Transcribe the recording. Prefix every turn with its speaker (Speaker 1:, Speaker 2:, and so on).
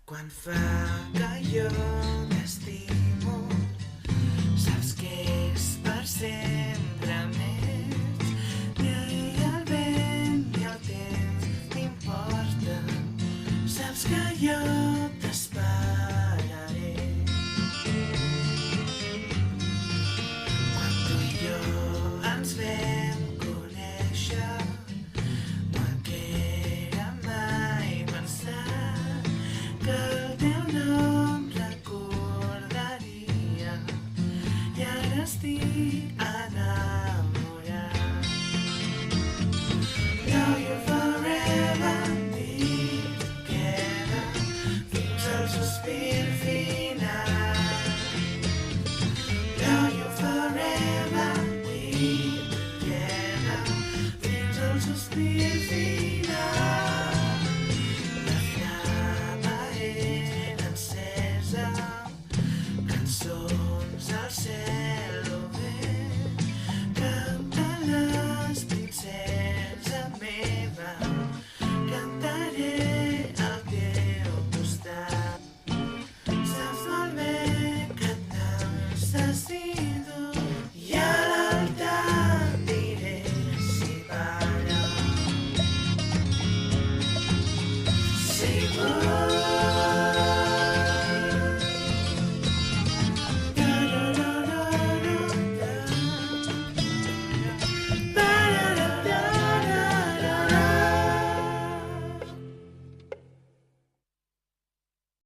Speaker 1: Quan fa que jo t'estimo, saps que és per sempre més. Ni el vent ni el temps m'importa, saps que jo t'esperaré. Quan tu i jo ens vam conèixer, no em queda mai pensar que el teu nom recordaria, i ara estic enamorat. Know you forever, be together, fins al sospir final.